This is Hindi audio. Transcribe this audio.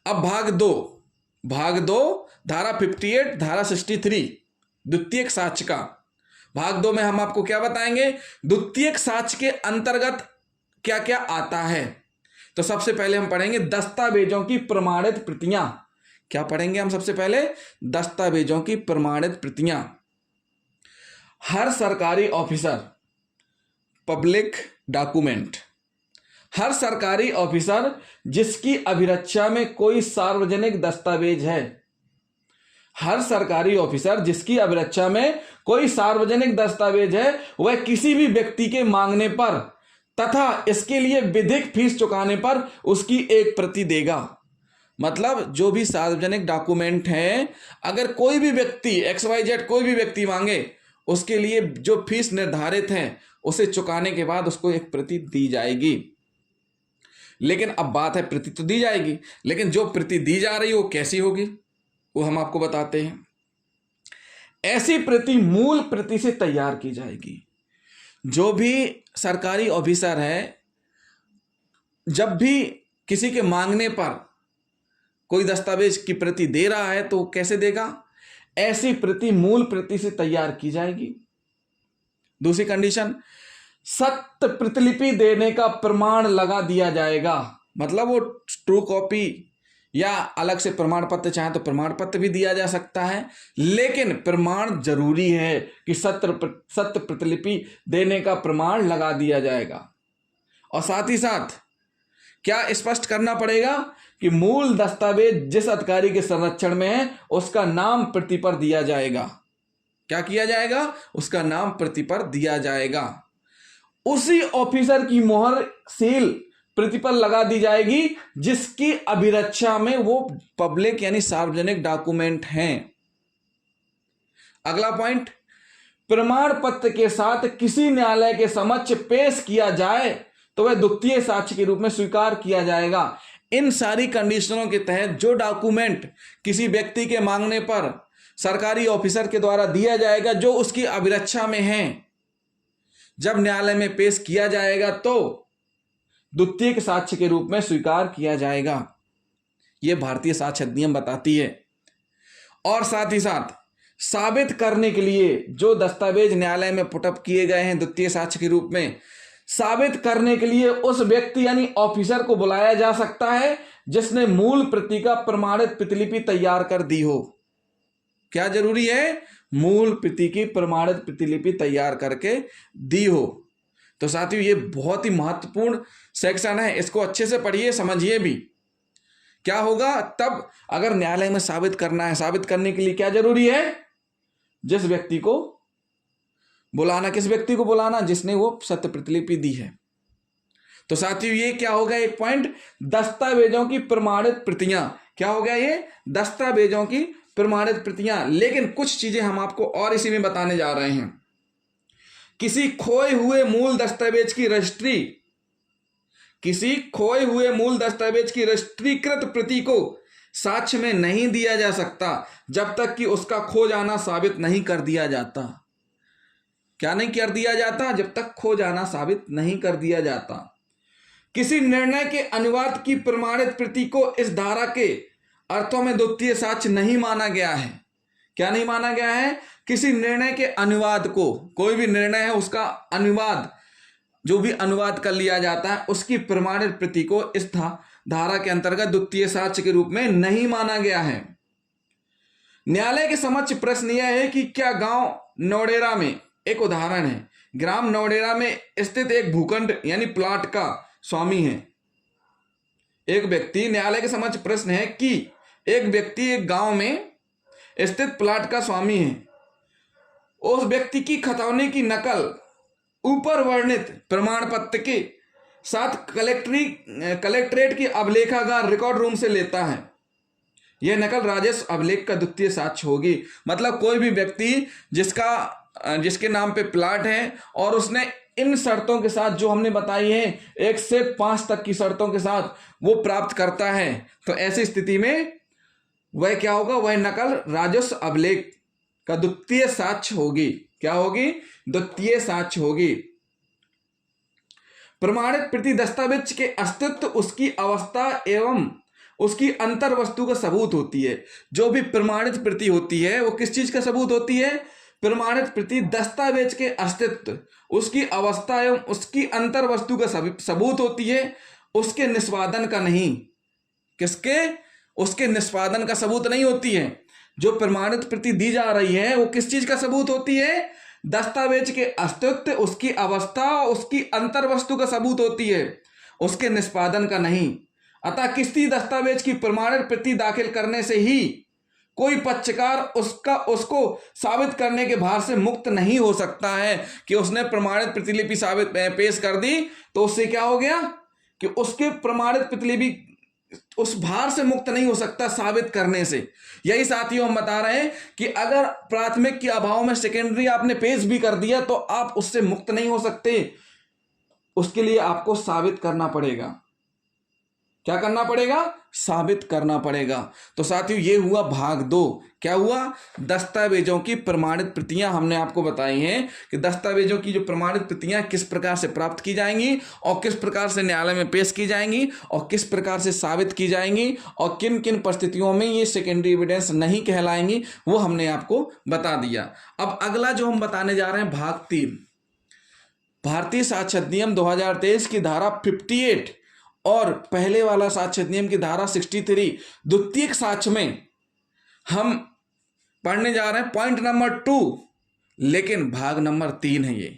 अब भाग दो धारा 58 धारा 63 द्वितीयक साक्ष्य का। भाग 2 में हम आपको क्या बताएंगे, द्वितीयक साक्ष्य के अंतर्गत क्या क्या आता है। तो सबसे पहले हम पढ़ेंगे दस्तावेजों की प्रमाणित प्रतियां। क्या पढ़ेंगे हम सबसे पहले, दस्तावेजों की प्रमाणित प्रतियां। हर सरकारी ऑफिसर, पब्लिक डॉक्यूमेंट, हर सरकारी ऑफिसर जिसकी अभिरक्षा में कोई सार्वजनिक दस्तावेज है, हर सरकारी ऑफिसर जिसकी अभिरक्षा में कोई सार्वजनिक दस्तावेज है, वह किसी भी व्यक्ति के मांगने पर तथा इसके लिए विधिक फीस चुकाने पर उसकी एक प्रति देगा। मतलब जो भी सार्वजनिक डॉक्यूमेंट है, अगर कोई भी व्यक्ति XYZ कोई भी व्यक्ति मांगे, उसके लिए जो फीस निर्धारित है उसे चुकाने के बाद उसको एक प्रति दी जाएगी। लेकिन अब बात है, प्रति तो दी जाएगी, लेकिन जो प्रति दी जा रही है वो कैसी होगी, वो हम आपको बताते हैं। ऐसी प्रति मूल प्रति से तैयार की जाएगी। जो भी सरकारी ऑफिसर है, जब भी किसी के मांगने पर कोई दस्तावेज की प्रति दे रहा है तो कैसे देगा, ऐसी प्रति मूल प्रति से तैयार की जाएगी। दूसरी कंडीशन, सत्य प्रतिलिपि देने का प्रमाण लगा दिया जाएगा। मतलब वो ट्रू कॉपी या अलग से प्रमाण पत्र चाहे तो प्रमाण पत्र भी दिया जा सकता है, लेकिन प्रमाण जरूरी है कि सत्य प्रतिलिपि देने का प्रमाण लगा दिया जाएगा। और साथ ही साथ क्या स्पष्ट करना पड़ेगा कि मूल दस्तावेज जिस अधिकारी के संरक्षण में है उसका नाम प्रति पर दिया जाएगा। क्या किया जाएगा, उसका नाम प्रति पर दिया जाएगा। उसी ऑफिसर की मोहर सील प्रति पर लगा दी जाएगी जिसकी अभिरक्षा में वो पब्लिक यानी सार्वजनिक डॉक्यूमेंट हैं। अगला पॉइंट, प्रमाण पत्र के साथ किसी न्यायालय के समक्ष पेश किया जाए तो वह द्वितीय साक्ष्य के रूप में स्वीकार किया जाएगा। इन सारी कंडीशनों के तहत जो डॉक्यूमेंट किसी व्यक्ति के मांगने पर सरकारी ऑफिसर के द्वारा दिया जाएगा, जो उसकी अभिरक्षा में है, जब न्यायालय में पेश किया जाएगा तो द्वितीयक साक्ष्य के रूप में स्वीकार किया जाएगा। यह भारतीय साक्ष्य अधिनियम बताती है। और साथ ही साथ साबित करने के लिए जो दस्तावेज न्यायालय में पुटअप किए गए हैं द्वितीय साक्ष्य के रूप में, साबित करने के लिए उस व्यक्ति यानी ऑफिसर को बुलाया जा सकता है जिसने मूल प्रति का प्रमाणित प्रतिलिपि तैयार कर दी हो। क्या जरूरी है, मूल प्रति की प्रमाणित प्रतिलिपि तैयार करके दी हो। तो साथियों ये बहुत ही महत्वपूर्ण सेक्शन है, इसको अच्छे से पढ़िए, समझिए भी। क्या होगा तब, अगर न्यायालय में साबित करना है, साबित करने के लिए क्या जरूरी है, जिस व्यक्ति को बुलाना, किस व्यक्ति को बुलाना, जिसने वो सत्य प्रतिलिपि दी है। तो साथियों ये क्या होगा, एक पॉइंट, दस्तावेजों की प्रमाणित प्रतियां। क्या हो गया ये, दस्तावेजों की प्रमाणित प्रतियां। लेकिन कुछ चीजें हम आपको और इसी में बताने जा रहे हैं। किसी खोए हुए मूल दस्तावेज की रजिस्ट्री, किसी खोए हुए मूल दस्तावेज की रजिस्ट्रीकृत प्रति को साक्ष्य में नहीं दिया जा सकता जब तक कि उसका खो जाना साबित नहीं कर दिया जाता। क्या नहीं कर दिया जाता, जब तक खो जाना साबित नहीं कर दिया जाता। किसी निर्णय के अनुवाद की प्रमाणित प्रति को इस धारा के अर्थों में द्वितीय साक्ष्य नहीं माना गया है। क्या नहीं माना गया है, किसी निर्णय के अनुवाद को, कोई भी निर्णय है उसका अनुवाद, जो भी अनुवाद कर लिया जाता है, उसकी प्रमाणित प्रति को इस धारा के अंतर्गत द्वितीय साक्ष्य के रूप में नहीं माना गया है। न्यायालय के समक्ष प्रश्न यह है कि क्या गांव नौडेरा में, एक उदाहरण है, ग्राम नौडेरा में स्थित एक भूखंड यानी प्लाट का स्वामी है। एक व्यक्ति, न्यायालय के समक्ष प्रश्न है कि एक व्यक्ति एक गांव में स्थित प्लाट का स्वामी है। उस व्यक्ति की खतौनी की नकल ऊपर वर्णित प्रमाण पत्र के साथ कलेक्ट्रेट की अभिलेखागार रिकॉर्ड रूम से लेता है। यह नकल राजस्व अभिलेख का द्वितीय साक्ष्य होगी। मतलब कोई भी व्यक्ति जिसके नाम पे प्लाट है और उसने इन शर्तों के साथ जो हमने बताई है 1 से 5 तक की शर्तों के साथ वो प्राप्त करता है, तो ऐसी स्थिति में वह क्या होगा, वह नकल राजस्व अभिलेख का द्वितीय साक्ष्य होगी। क्या होगी, द्वितीय साक्ष्य होगी। प्रमाणित प्रति दस्तावेज के अस्तित्व, उसकी अवस्था एवं उसकी अंतर वस्तु का सबूत होती है। जो भी प्रमाणित प्रति होती है वो किस चीज का सबूत होती है? प्रमाणित प्रति दस्तावेज के अस्तित्व, उसकी अवस्था एवं उसकी अंतर वस्तु का सबूत होती है, उसके निष्पादन का नहीं। किसके? उसके निष्पादन का सबूत नहीं होती है। जो प्रमाणित प्रति दी जा रही है वो किस चीज का सबूत होती है? दस्तावेज के अस्तित्व, उसकी अवस्था, उसकी अंतर वस्तु का सबूत होती है, उसके निष्पादन का नहीं। अतः किसी दस्तावेज की प्रमाणित प्रति दाखिल करने से ही कोई पक्षकार उसको साबित करने के भार से मुक्त नहीं हो सकता है कि उसने प्रमाणित प्रतिलिपि साबित पेश कर दी तो उससे क्या हो गया कि उसके प्रमाणित प्रतिलिपि उस भार से मुक्त नहीं हो सकता साबित करने से। यही साथियों हम बता रहे हैं कि अगर प्राथमिक के अभाव में सेकेंडरी आपने पेश भी कर दिया तो आप उससे मुक्त नहीं हो सकते। उसके लिए आपको साबित करना पड़ेगा। क्या करना पड़ेगा? साबित करना पड़ेगा। तो साथियों ये हुआ भाग 2। क्या हुआ? दस्तावेजों की प्रमाणित प्रतियां हमने आपको बताई हैं कि दस्तावेजों की जो प्रमाणित प्रतियां किस प्रकार से प्राप्त की जाएंगी और किस प्रकार से न्यायालय में पेश की जाएंगी और किस प्रकार से साबित की जाएंगी और किन किन परिस्थितियों में ये सेकेंडरी एविडेंस नहीं कहलाएंगी, वो हमने आपको बता दिया। अब अगला जो हम बताने जा रहे हैं भाग 3, भारतीय साक्ष्य अधिनियम 2023 की धारा 58 और पहले वाला साक्ष्य अधिनियम की धारा 63 द्वितीयक साक्ष्य में हम पढ़ने जा रहे हैं पॉइंट नंबर 2, लेकिन भाग नंबर 3 है ये।